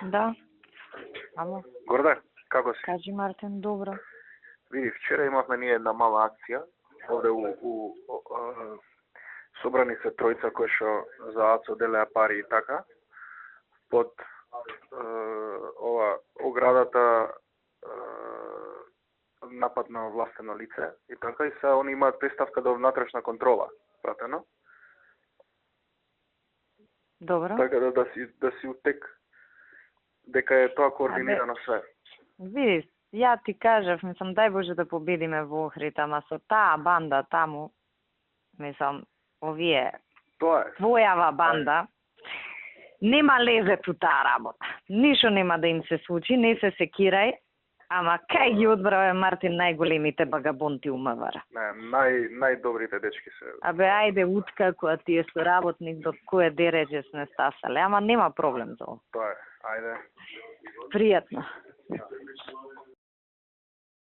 Да. Ало. Горда, како си? Кажи, Мартин, добро. Види, вчера имавме ние една мала акција овде у собрани се тројца кои што за АЦО делеа пари и така под ова оградата напад на властено лице и така и се они имаат приставка до внатрешна контрола, пратено. Добро. Така да си утек дека е тоа координирано све. Види, ја ти кажав, мислам, дај Боже да победиме во Охрид, ама со таа банда таму, мислам, овие, Тоа е. твојава банда, нема лезет у таа работа. Ништо нема да им се случи, не се секирај, ама кај ги одбраве Мартин најголемите багабонти у МВР. Не, најдобрите дечки се. Абе, ајде, утка, која ти е соработник, до кој дереđe сме стасале, ама нема проблем за ова. Тоа е, ајде. Пријатно.